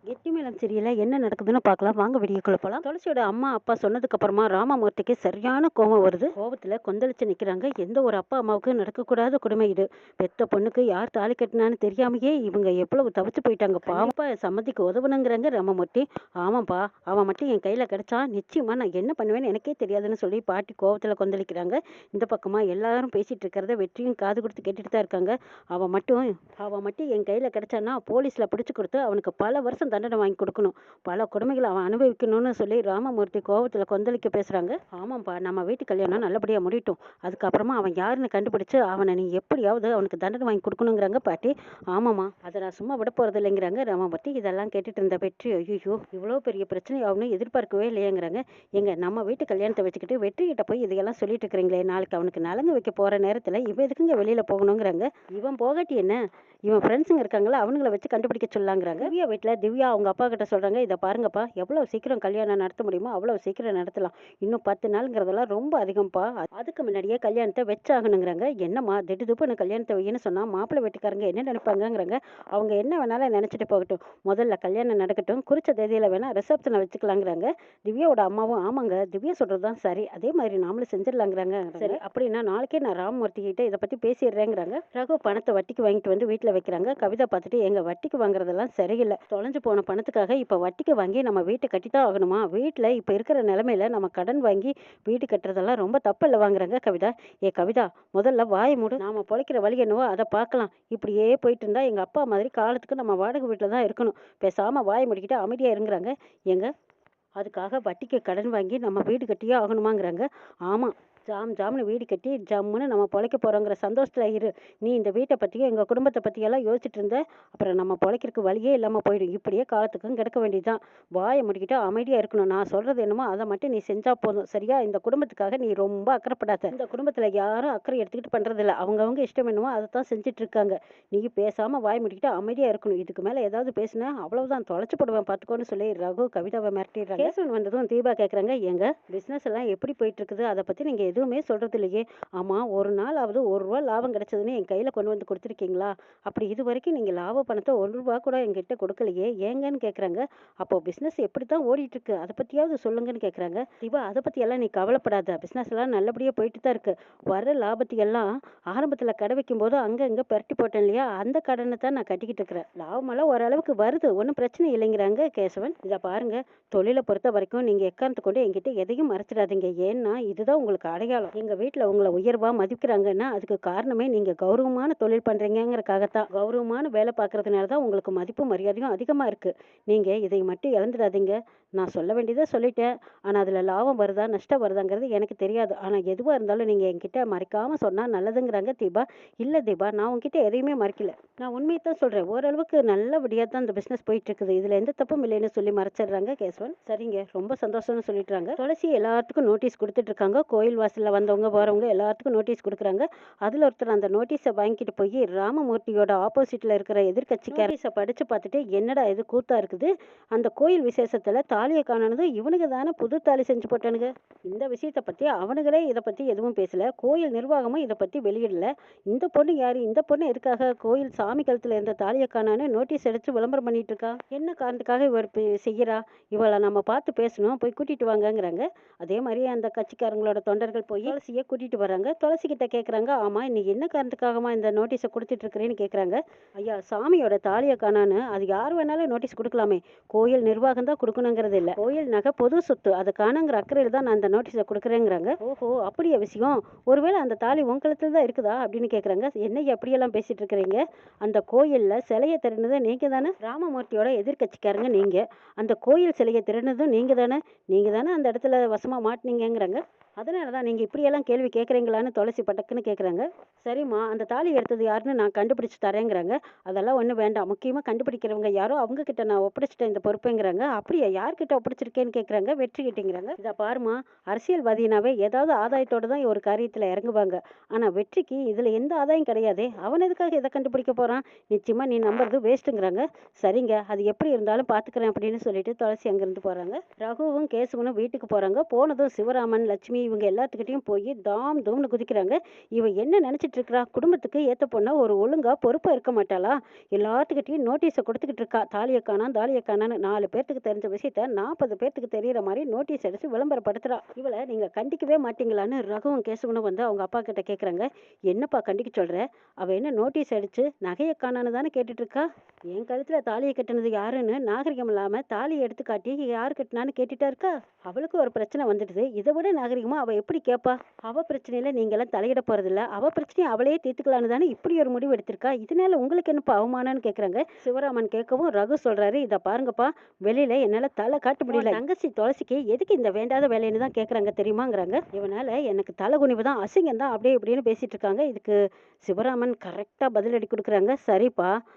கெட்டி மேளம் சீரியல்ல என்ன நடக்குதுன்னு பார்க்கலாம் வாங்க வீடியோக்குள்ள போலாம். துளசியோட அம்மா அப்பா சொன்னதுக்கு அப்புறமா ராமமூர்த்திக்கு சரியான கோபம் வருது. கோபத்துல கொந்தளிச்சு நிக்கிறாங்க. எந்த ஒரு அப்பா அம்மாவுக்கு நடக்கக்கூடாத கொடுமை இது. பெத்த பொண்ணுக்கு யார் தாலி கட்டினான்னு தெரியாமையே இவங்க எவ்வளவு தவிச்சு போயிட்டாங்க. பாவப்பா சம்மதிக்கு உதவுனுங்கிறாங்க ராமமூர்த்தி. ஆமாப்பா, அவன் மட்டும் என் கையில கிடைச்சா நிச்சயமா நான் என்ன பண்ணுவேன்னு எனக்கே தெரியாதுன்னு சொல்லி பாட்டி கோபத்துல கொந்தளிக்கிறாங்க. இந்த பக்கமா எல்லாரும் பேசிட்டு இருக்கிறத வெற்றியும் காது கொடுத்து கேட்டுட்டு தான் இருக்காங்க. அவன் மட்டும் என் கையில கிடைச்சான்னா போலீஸ்ல பிடிச்சு கொடுத்து அவனுக்கு பல வருஷம் தண்டனை வாங்கி கொடுக்கணும். பல கொடுமைகளை அவன் அனுபவிக்கணும்னு சொல்லி ராமமூர்த்தி கோபத்துல கொந்தளிக்க பேசுறாங்க. ஆமாப்பா, நம்ம வீட்டு கல்யாணம் நல்லபடியா முடியட்டும். அதுக்கப்புறமா அவன் யாருன்னு கண்டுபிடிச்சு அவனை நீ எப்படியாவது அவனுக்கு தண்டனை வாங்கி கொடுக்கணுங்கிறாங்க பாட்டி. ஆமாம்மா, அதை நான் சும்மா விட போறது இல்லைங்கிறாங்க ராமமூர்த்தி. இதெல்லாம் கேட்டுட்டு இருந்த வெற்றி ஐயோ இவ்வளோ பெரிய பிரச்சனை ஆகும்னு எதிர்பார்க்கவே இல்லையேங்கிறாங்க. நம்ம வீட்டு கல்யாணத்தை வச்சுக்கிட்டு வெற்றி கிட்ட போய் இதையெல்லாம் சொல்லிட்டு இருக்கிறீங்களே, நாளைக்கு அவனுக்கு நலங்கு வைக்க போற நேரத்துல இவன் எதுக்குங்க வெளியில போகணுங்கிறாங்க. இவன் போகாட்டி என்ன, இவன் ஃப்ரெண்ட்ஸுங்க இருக்காங்களா அவங்கள வச்சு கண்டுபிடிக்க சொல்லாங்கிறாங்க. திவ்யா வீட்டில் திவ்யா அவங்க அப்பா கிட்ட சொல்றாங்க, இதை பாருங்கப்பா, எவ்வளோ சீக்கிரம் கல்யாணம் நடத்த முடியுமோ அவ்வளோ சீக்கிரம் நடத்தலாம். இன்னும் 10 நாளுங்கிறதெல்லாம் ரொம்ப அதிகம்ப்பா. அதுக்கு முன்னாடியே கல்யாணத்தை வச்சாகணுங்கிறாங்க. என்னம்மா திடுதுப்புன்னு கல்யாணத்தை வையின்னு சொன்னா மாப்பிள்ளை வீட்டுக்காரங்க என்ன நினைப்பாங்கங்கிறாங்க. அவங்க என்ன வேணாலும் நினைச்சிட்டு போகட்டும், முதல்ல கல்யாணம் நடக்கட்டும், குறிச்ச தேதியில வேணா ரிசப்ஷனை வச்சுக்கலாங்கிறாங்க. திவ்யாவோட அம்மாவும் ஆமாங்க, திவ்யா சொல்றதுதான் சரி, அதே மாதிரி நாமளும் செஞ்சிடலாங்கிறாங்க. சரி அப்படின்னா நாளைக்கே நான் ராமமூர்த்தி கிட்ட இதை பத்தி பேசிடுறேங்கிறாங்க. ரகு பணத்தை வட்டிக்கு வாங்கிட்டு வந்து வீட்டில் வைக்கிறாங்க. கவிதா பார்த்துட்டு எங்க வட்டிக்கு வாங்குறதெல்லாம் சரியில்லை, தொலைஞ்சு போன பணத்துக்காக இப்ப வட்டிக்கு வாங்கி நம்ம வீட்டை கட்டித்தான் ஆகணுமா, வீட்டுல இப்ப இருக்கிற நிலைமையில நம்ம கடன் வாங்கி வீடு கட்டுறதெல்லாம் ரொம்ப தப்பு இல்லை வாங்குறாங்க. கவிதா, கவிதா, முதல்ல வாயை மூடு, நாம பொழைக்கிற வழி என்னவோ அதை பார்க்கலாம். இப்படியே போயிட்டு இருந்தா எங்க அப்பா மாதிரி காலத்துக்கு நம்ம வாடகை வீட்டுல தான் இருக்கணும். பேசாம வாயை முடிக்கிட்டு அமைதியா இருங்கிறாங்க. எங்க அதுக்காக வட்டிக்கு கடன் வாங்கி நம்ம வீடு கட்டியே ஆகணுமாங்கிறாங்க. ஆமா, ஜாம்னு வீடு கட்டி ஜம்முன்னு நம்ம பொழைக்க போகிறோங்கிற சந்தோஷத்தில் இரு. நீ இந்த வீட்டை பற்றியும் எங்கள் குடும்பத்தை பற்றியெல்லாம் யோசிச்சுட்டு இருந்த அப்புறம் நம்ம பொழைக்கிறதுக்கு வழியே இல்லாமல் போயிடும். இப்படியே காலத்துக்கும் கிடக்க வேண்டியதுதான். வாயை முடிக்கிட்டு அமைதியாக இருக்கணும். நான் சொல்கிறது என்னமோ அதை மட்டும் நீ செஞ்சால் போதும், சரியா? இந்த குடும்பத்துக்காக நீ ரொம்ப அக்கறைப்படாத. இந்த குடும்பத்தில் யாரும் அக்கறை எடுத்துக்கிட்டு பண்ணுறதில்ல. அவங்கவுங்க இஷ்டம் என்னமோ அதை தான் செஞ்சுட்டு இருக்காங்க. நீ பேசாமல் வாய் முடிக்கிட்டு அமைதியாக இருக்கணும். இதுக்கு மேலே ஏதாவது பேசுனா அவ்வளவுதான், தொலைச்சு போடுவேன் பார்த்துக்கோன்னு சொல்லி ரகு கவிதாவை மிரட்டிடுறாங்க. கேசவன் வந்ததும் தீபா கேட்குறாங்க, எங்க பிஸ்னஸ் எல்லாம் எப்படி போயிட்டு இருக்குது, அதை பற்றி நீங்கள் எதுவுமே சொல்றது இல்லையே. ஆமா, ஒரு நாளாவது ₹1 லாபம் கிடைச்சதுன்னு என் கையில கொண்டு வந்து கொடுத்துருக்கீங்களா? அப்படி இது வரைக்கும் நீங்க லாப பணத்தை ₹1 கூட என்கிட்ட கொடுக்கலையே, ஏங்கன்னு கேக்குறாங்க. அப்போ பிசினஸ் எப்படித்தான் ஓடிட்டு இருக்கு, அதை பத்தியாவது சொல்லுங்கன்னு கேக்குறாங்க. இவ அதை பத்தி எல்லாம் நீ கவலைப்படாத, பிசினஸ் எல்லாம் நல்லபடியா போயிட்டு தான் இருக்கு. வர லாபத்தையெல்லாம் ஆரம்பத்துல கடை வைக்கும் போது அங்க இங்க பரட்டி போட்டேன் இல்லையா, அந்த கடனை தான் நான் கட்டிக்கிட்டு இருக்கிறேன். லாபமெல்லாம் ஓரளவுக்கு வருது, ஒன்றும் பிரச்சனை இல்லைங்கிறாங்க கேசவன். இதை பாருங்க, தொழிலை பொறுத்த வரைக்கும் நீங்க எக்காரணத்தை கொண்டு என்கிட்ட எதையும் மறைச்சிடாதீங்க. ஏன்னா இதுதான் உங்களுக்கு அடையாளம். எங்க வீட்டுல உங்களை உயர்வா மதிக்கிறாங்கன்னா அதுக்கு காரணமே நீங்க கௌரவமான தொழில் பண்றீங்கிறதுக்காகத்தான். கௌரவமான வேலை பார்க்கறதுனாலதான் உங்களுக்கு மதிப்பு மரியாதையும் அதிகமா இருக்கு. நீங்க இதை மட்டும் இழந்துடாதீங்க. நான் சொல்ல வேண்டியதை சொல்லிட்டேன். ஆனா அதுல லாபம் வருதா நஷ்டம் வருதாங்கிறது எனக்கு தெரியாது. ஆனா எதுவா இருந்தாலும் நீங்க என்கிட்ட மறைக்காம சொன்னா நல்லதுங்கிறாங்க தீபா. இல்ல தீபா, நான் உங்ககிட்ட எதையுமே மறைக்கல, நான் உண்மையை தான் சொல்றேன். ஓரளவுக்கு நல்லபடியா தான் இந்த பிசினஸ் போயிட்டு இருக்குது, இதுல எந்த தப்பும் இல்லைன்னு சொல்லி மறைச்சிடுறாங்க கேசவன். சரிங்க, ரொம்ப சந்தோஷம்னு சொல்லிடுறாங்க. துளசி எல்லாத்துக்கும் நோட்டீஸ் கொடுத்துட்டு இருக்காங்க. கோயில் வாசல்ல வந்தவங்க போறவங்க எல்லாத்துக்கும் நோட்டீஸ் கொடுக்குறாங்க. அதுல ஒருத்தர் அந்த நோட்டீஸை வாங்கிட்டு போய் ராமமூர்த்தியோட ஆப்போசிட்ல இருக்கிற எதிர்கட்சிக்கார படிச்சு பார்த்துட்டு, என்னடா இது கூத்தா இருக்குது, அந்த கோயில் விசேஷத்துல தாலியை காணனது இவனுக்கு தானே புது தாலி செஞ்சு போட்டானுங்க. இந்த விஷயத்தை பத்தி அவனுங்களே இதை பத்தி எதுவும் பேசல, கோயில் நிர்வாகமும் இதை பத்தி வெளியிடல. இந்த பொண்ணு யாரு, இந்த பொண்ணு எதுக்காக கோயில் சாமி கழுத்துல இருந்த தாலியை காணான்னு நோட்டீஸ் அடிச்சு விளம்பரம் பண்ணிட்டு இருக்கா, என்ன காரணத்துக்காக இவர் செய்யறா, இவளை நம்ம பார்த்து பேசணும், போய் கூட்டிட்டு வாங்கங்கிறாங்க. அதே மாதிரி அந்த கட்சிக்காரங்களோட தொண்டர்கள் போய் துளசியை கூட்டிட்டு வராங்க. துளசி கிட்ட கேக்குறாங்க, ஆமா நீ என்ன காரணத்துக்காகமா இந்த நோட்டீஸை கொடுத்துட்டு இருக்கிறேன்னு கேக்குறாங்க. ஐயா, சாமியோட தாலியை காணான்னு அது யார் வேணாலும் நோட்டீஸ் கொடுக்கலாமே, கோயில் நிர்வாகம் தான் கொடுக்கணுங்கிறது இல்ல, கோயில் நகை பொது சொத்து, அது காணுங்கிற அக்கறையில் தான் நான் இந்த நோட்டீஸை கொடுக்குறேங்கிறாங்க. ஓஹோ, அப்படியே விஷயம், ஒருவேளை அந்த தாலி உன் கழுத்துல தான் இருக்குதா அப்படின்னு கேக்குறாங்க. என்ன அப்படியெல்லாம் பேசிட்டு இருக்கிறீங்க, அந்த கோயில்ல சிலையை திருடுனது நீங்க தானே, ராமமூர்த்தியோட எதிர்கட்சிக்காரங்க நீங்க, அந்த கோயில் சிலையை திருடுனதும் நீங்க தானே அந்த இடத்துல வசமா மாட்டினீங்கிறாங்க. அதனால தான் நீங்கள் இப்படியெல்லாம் கேள்வி கேட்குறீங்களான்னு துளசி பட்டக்குன்னு கேட்குறாங்க. சரிம்மா, அந்த தாலி எடுத்தது யாருன்னு நான் கண்டுபிடிச்சி தரேங்கிறாங்க. அதெல்லாம் ஒன்றும் வேண்டாம், முக்கியமாக கண்டுபிடிக்கிறவங்க யாரோ அவங்க கிட்ட நான் ஒப்படைச்சிட்டேன் இந்த பொறுப்புங்கிறாங்க. அப்படியா, யார்கிட்ட ஒப்படைச்சிருக்கேன்னு கேட்குறாங்க. வெற்றி கிட்டேங்கிறாங்க. இதை பாருமா, அரசியல்வாதினாவே ஏதாவது ஆதாயத்தோடு தான் ஒரு காரியத்தில் இறங்குவாங்க. ஆனால் வெற்றிக்கு இதில் எந்த ஆதாயம் கிடையாதே, அவன் எதுக்காக இதை கண்டுபிடிக்க போகிறான், நிச்சயமாக நீ நம்புறது வேஸ்ட்டுங்கிறாங்க. சரிங்க, அது எப்படி இருந்தாலும் பார்த்துக்கிறேன் அப்படின்னு சொல்லிட்டு துளசி அங்கேருந்து போகிறாங்க. ரகுவும் கேசவனும் வீட்டுக்கு போகிறாங்க. போனதும் சிவராமன் லட்சுமி இவங்க எல்லாத்துக்கிட்டையும் எல்லாத்துக்கிட்டையும் போய் தாம் தூம்னு குதிக்கிறாங்க. இவ என்ன நினைச்சிட்டு இருக்கிறா? குடும்பத்துக்கு ஏத்த பொண்ணா ஒரு ஒழுங்கா பொறுப்பா இருக்க மாட்டாளா? எல்லாத்துக்கிட்டையும் நோட்டீஸை கொடுத்துக்கிட்டு இருக்கா. தாலியை காணாம் தாலியை காணான்னு 4 பேர்த்துக்கு தெரிஞ்ச விஷயத்த 40 பேர்த்துக்கு தெரியற மாதிரி நோட்டீஸ் அடிச்சு விளம்பரப்படுத்துறா. இவளை நீங்க கண்டிக்கவே மாட்டீங்களான்னு ரகுவும் கேசவனும் வந்து அவங்க அப்பா கிட்ட கேக்குறாங்க. என்னப்பா கண்டிக்க சொல்ற? அவ என்ன நோட்டீஸ் அடிச்சு நகையை காணான்னு தானே கேட்டுட்டு இருக்கா? என் கழுத்துல தாலியை கட்டினது யாருன்னு நாகரிகம் இல்லாம தாலியை எடுத்து காட்டி யாரு கட்டினான்னு கேட்டுட்டா இருக்கா. அவளுக்கு ஒரு பிரச்சனை வந்துடுது. இதை விட நாகரிகமா அவ எப்படி கேட்பா? அவ பிரச்சனையில நீங்க எல்லாம் தலையிட போறதில்ல. அவ பிரச்சனையை அவளையே தீர்த்துக்கலான்னு தானே இப்படி ஒரு முடிவு எடுத்திருக்கா. இதனால உங்களுக்கு என்னப்பா அவமானம்னு கேக்குறாங்க. சிவராமன் கேட்கவும் ரகு சொல்றாரு, இத பாருங்கப்பா, வெளியில என்னால தலை காட்ட முடியல. தங்கச்சி துளசிக்கு எதுக்கு இந்த வேண்டாத வேலைன்னு தான் கேக்குறாங்க தெரியுமாங்கிறாங்க. இவனால எனக்கு தலை குனிவு தான், அசிங்கம் தான், அப்படியே இப்படின்னு பேசிட்டு இருக்காங்க. இதுக்கு சிவராமன் கரெக்டா பதிலடி கொடுக்குறாங்க. சரிப்பா,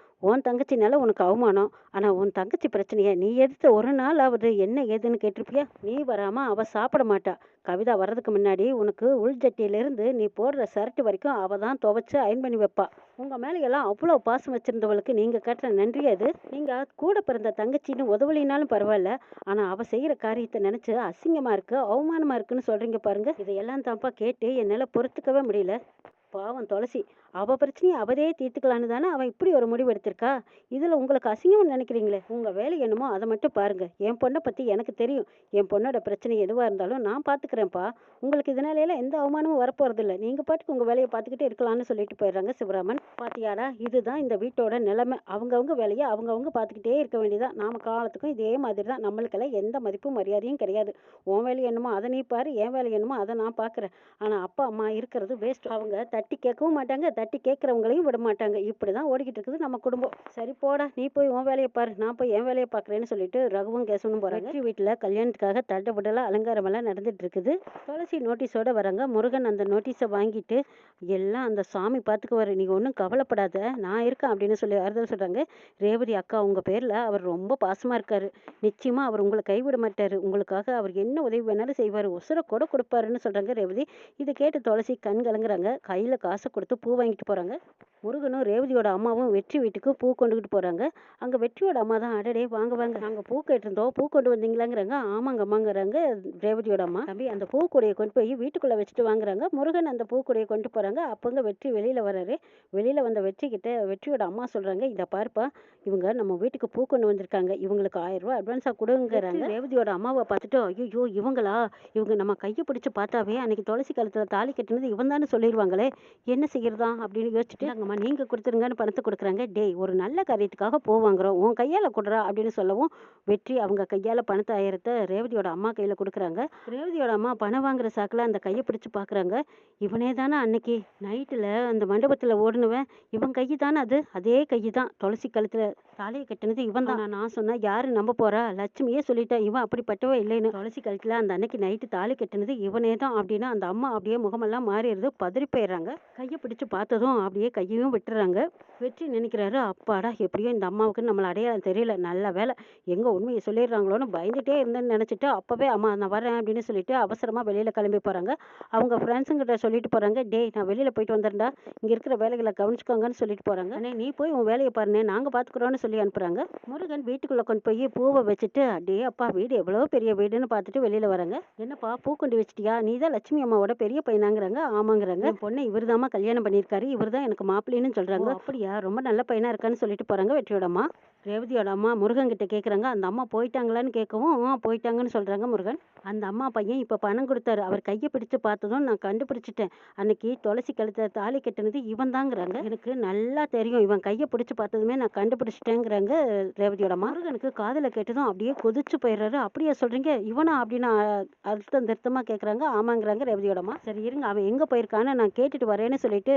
உன் தங்கச்சினால உனக்கு அவமானம். ஆனா உன் தங்கச்சி பிரச்சனைய நீ எடுத்த ஒரு நாளாவது என்ன ஏதுன்னு கேட்டிருப்பியா? நீ வராம அவ சாப்பிட மாட்டா. கவிதா வர்றதுக்கு முன்னாடி உனக்கு உள்ஜட்டியிலிருந்து நீ போடுற ஷர்ட் வரைக்கும் அவ தான் துவைச்சு அயன் பண்ணி வைப்பா. உங்க மேல எல்லாம் அவ்வளவு பாசம் வச்சிருந்தவளுக்கு நீங்க காட்டுற நன்றி அது. நீங்க கூட பிறந்த தங்கச்சின்னு உதவலினாலும் பரவாயில்ல, ஆனா அவ செய்யற காரியத்தை நினைச்சு அசிங்கமா இருக்கு, அவமானமா இருக்குன்னு சொல்றீங்க பாருங்க. இதையெல்லாம் தான்ப்பா கேட்டு என்னால பொறுத்துக்கவே முடியல. பாவம் துளசி, அவ பிரச்சனையை அவதே தீர்த்துக்கலான்னு தானே அவன் இப்படி ஒரு முடிவு எடுத்திருக்கா. இதுல உங்களுக்கு அசிங்கம்னு நினைக்கிறீங்களே? உங்க வேலை என்னமோ அதை மட்டும் பாருங்க. என் பொண்ணை பத்தி எனக்கு தெரியும். என் பொண்ணோட பிரச்சனை எதுவா இருந்தாலும் நான் பாத்துக்கிறேன்ப்பா. உங்களுக்கு இதனால எல்லாம் எந்த அவமானமும் வரப்போறது இல்லை. நீங்க பாட்டுக்கு உங்க வேலையை பார்த்துக்கிட்டே இருக்கலாம்னு சொல்லிட்டு போயிடுறாங்க சிவராமன். பாத்தியாடா, இதுதான் இந்த வீட்டோட நிலைமை. அவங்கவுங்க வேலையை அவங்கவுங்க பார்த்துக்கிட்டே இருக்க வேண்டியதான். நாம காலத்துக்கும் இதே மாதிரி தான். நம்மளுக்கெல்லாம் எந்த மதிப்பும் மரியாதையும் கிடையாது. உன் வேலை என்னமோ அதை நீ பாரு, என் வேலை என்னமோ அதை நான் பாக்குறேன். ஆனா அப்பா அம்மா இருக்கிறது வேஸ்ட். அவங்க தட்டி கேட்கவும் மாட்டாங்க, தட்டி கேட்கறவங்களையும் விட மாட்டாங்க. இப்படிதான் ஓடிக்கிட்டு இருக்குது நம்ம குடும்பம். சரி போடா, நீ போய் உன் வேலையை பாரு, நான் போய் என் வேலையை பாக்குறேன்னு சொல்லிட்டு ரகுவும் கேசவனும் போறாங்க. வெற்றி வீட்டுல கல்யாணத்துக்காக தடபுடலா அலங்காரம் எல்லாம் நடந்துட்டு இருக்குது. துளசி நோட்டீஸோட வராங்க. முருகன் அந்த நோட்டீஸை வாங்கிட்டு எல்லாம் அந்த சாமி பாத்துக்குவாரு, நீங்க ஒன்றும் கவலைப்படாத, நான் இருக்கேன் அப்படின்னு சொல்லி ஆறுதல் சொல்றாங்க. ரேவதி அக்கா, உங்க பேர்ல அவர் ரொம்ப பாசமா இருக்காரு. நிச்சயமா அவர் உங்களை கைவிட மாட்டாரு. உங்களுக்காக அவர் என்ன உதவி வேணாலும் செய்வாரு, உசுர கூட கொடுப்பாருன்னு சொல்றாங்க ரேவதி. இதை கேட்டு துளசி கண் கலங்குறாங்க. கையில காசை கொடுத்து பூ வாங்கிட்டு போறாங்க. முருகனும் ரேவதியோட அம்மாவும் வெற்றி வீட்டுக்கு பூ கொண்டுகிட்டு போறாங்க. அங்க வெற்றியோட அம்மா தான், அடடே வாங்க வாங்க, நாங்க பூ கேட்டிருந்தோம், பூ கொண்டு வந்தீங்களாங்கிறாங்க. ஆமாங்க அம்மாங்கிறாங்க ரேவதியோட அம்மா. தம்பி, அந்த பூக்கூடையை கொண்டு போய் வீட்டுக்குள்ள வச்சுட்டு வாங்குறாங்க. முருகன் அந்த பூக்கூடையை கொண்டு போறாங்க. அப்பங்க வெற்றி வெளியில வராரு. வெளியில வந்த வெற்றி கிட்ட வெற்றியோட அம்மா சொல்றாங்க, இத பார்ப்பா, இவங்க நம்ம வீட்டுக்கு பூ கொண்டு வந்திருக்காங்க, இவங்களுக்கு 1000 ரூபாய் அட்வான்ஸா கொடுங்கிறாங்க. ரேவதியோட அம்மாவை பார்த்துட்டு, ஐயோ இவங்களா, இவங்க நம்ம கையை பிடிச்சு பார்த்தாவே அன்னைக்கு துளசி கழுத்துல தாலி கட்டினது இவன் தானே சொல்லிடுவாங்களே, என்ன செய்யறதா அப்படின்னு யோசிச்சுட்டு, அங்கம்மா நீங்க கொடுத்துருங்கன்னு பணத்தை கொடுக்குறாங்க. டேய், ஒரு நல்ல காரியத்துக்காக பூ வாங்குறோம், உன் கையால கொடுறா அப்படின்னு சொல்லவும் வெற்றி அவங்க கையால பணத்தை 1000 ரேவதியோட அம்மா கையில கொடுக்குறாங்க. ரேவதியோட அம்மா பணம் வாங்குற சாக்குல அந்த கையை பிடிச்சு பாக்குறாங்க. இவனே தானே அன்னைக்கு நைட்டுல அந்த மண்டபத்துல ஓடுனவன், இவன் கை தானே அது, அதே கை தான் துளசி கழுத்துல தாலியை கட்டினது இவன் தான். நான் சொன்னா யாரு நம்ப போறா? லட்சுமியே சொல்லிட்டா இவன் அப்படிப்பட்டவ இல்லைன்னு. துளசி கழுத்துல அந்த அன்னைக்கு நைட்டு தாலி கட்டினது இவனே தான் அப்படின்னு அந்த அம்மா அப்படியே முகமெல்லாம் மாறிடுது, பதறி போயிடுறாங்க. கையை பிடிச்சு பார்த்ததும் அப்படியே கையையும் விட்டுறாங்க. வெற்றி நினைக்கிறாரு, அப்பாடா, எப்படியோ இந்த அம்மாவுக்கு நம்மள அடையாளம் தெரியல, நல்ல வேலை, எங்க உண்மையை சொல்லிடுறாங்களோன்னு பயந்துட்டே இருந்தேன்னு நினைச்சிட்டு அப்பவே அம்மா நான் வரேன் அப்படின்னு சொல்லிட்டு அவசரமா வெளியில கிளம்பி போறாங்க. அவங்க ஃப்ரெண்ட்ஸுங்கிட்ட சொல்லிட்டு போறாங்க, டேய் நான் வெளியில போயிட்டு வந்துடுறேன்டா, இங்க இருக்கிற வேலைகளை கவனிச்சுக்கோங்கன்னு சொல்லிட்டு போறாங்க. அண்ணே நீ போய் உன் வேலையை பாருனே, நாங்க பாத்துக்கிறோம்னு சொல்லி அனுப்புறாங்க. முருகன் வீட்டுக்குள்ள கொண்டு போய் பூவை வச்சுட்டு, அடே அப்பா, வீடு எவ்வளவு பெரிய வீடுன்னு பார்த்துட்டு வெளியில வராங்க. என்னப்பா பூ கொண்டு வச்சிட்டியா? நீ தான் லட்சுமி அம்மாவோட பெரிய பையனாங்கிறாங்க. ஆமாங்கிறாங்க. என் பொண்ணை இவர் தாமா கல்யாணம் பண்ணியிருக்காரு, இவர் தான் எனக்கு மாப்பிள்ளைன்னு சொல்றாங்க. அப்படியா, ரொம்ப நல்ல பையனா இருக்கான்னு சொல்லிட்டு போறாங்க வெற்றியோட அம்மா. ரேவதியோட அம்மா முருகன் கிட்ட கேக்குறாங்க, அந்த அம்மா போயிட்டாங்களான்னு கேட்கவும் போயிட்டாங்கன்னு சொல்றாங்க முருகன். அந்த அம்மா பையன் இப்ப பணம் கொடுத்தாரு, அவர் கையை பிடிச்சு பார்த்ததும் நான் கண்டுபிடிச்சிட்டேன், அன்னைக்கு துளசி கழுத்துல தாலி கட்டினது இவன் தாங்கிறாங்க. எனக்கு நல்லா தெரியும், இவன் கையை பிடிச்சு பார்த்ததுமே நான் கண்டுபிடிச்சிட்டேங்கிறாங்க ரேவதியோட அம்மா. முருகனுக்கு காதுல கேட்டதும் அப்படியே கொதிச்சு போயிடுறாரு. அப்படியே சொல்றீங்க, இவனா அப்படின்னு அர்த்தம் திருத்தமா கேக்குறாங்க. ஆமாங்கிறாங்க ரேவதியோட அம்மா. சரி இருங்க, அவன் எங்க போயிருக்கான்னு நான் கேட்டுட்டு வரேன்னு சொல்லிட்டு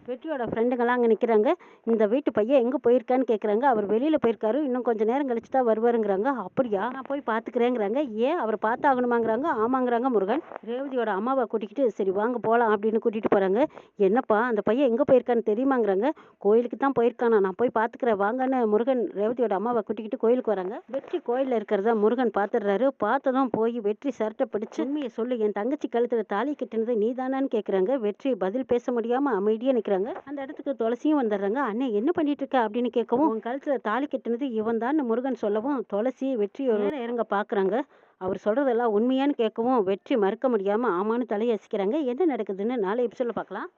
வெற்றியோட ஃப்ரெண்டுங்கெல்லாம் அங்கே நிற்கிறாங்க. இந்த வீட்டு பையன் எங்கே போயிருக்கான்னு கேட்குறாங்க. அவர் வெளியில் போயிருக்காரு, இன்னும் கொஞ்சம் நேரம் கழிச்சு தான் வருவாருங்கிறாங்க. அப்படியா, நான் போய் பார்த்துக்கிறேங்கிறாங்க. ஏன், அவர் பார்த்தாகணுமாங்கிறாங்க. ஆமாங்கிறாங்க முருகன். ரேவதியோட அம்மாவை கூட்டிக்கிட்டு சரி வாங்க போகலாம் அப்படின்னு கூட்டிகிட்டு போகிறாங்க. என்னப்பா அந்த பையன் எங்கே போயிருக்கான்னு தெரியுமாங்கிறாங்க. கோயிலுக்கு தான் போயிருக்கானா, நான் போய் பார்த்துக்கிறேன் வாங்கன்னு முருகன் ரேவதியோட அம்மாவை கூட்டிக்கிட்டு கோயிலுக்கு வராங்க. வெற்றி கோயிலில் இருக்கிறதா முருகன் பார்த்துடுறாரு. பார்த்ததும் போய் வெற்றி சரட்டை பிடிச்சு, உண்மையை சொல்லு, என் தங்கச்சி கழுத்தில் தாலி கட்டினது நீ தானான்னு கேட்குறாங்க. வெற்றி பதில் பேச முடியாமல் அமைதியாக நிற்கிறாங்க. அந்த இடத்துக்கு துளசியும் வந்துடுறாங்க. அண்ணே என்ன பண்ணிட்டு இருக்க அப்படின்னு கேட்கவும், உன் கழுத்துல தாலி கட்டினது இவன் தான் முருகன் சொல்லவும் துளசி வெற்றியோட இறங்க பாக்குறாங்க. அவர் சொல்றதெல்லாம் உண்மையான்னு கேட்கவும் வெற்றி மறுக்க முடியாம ஆமான்னு தலையசிக்கிறாங்க. என்ன நடக்குதுன்னு நாளை எபிசோட்ல பார்க்கலாம்.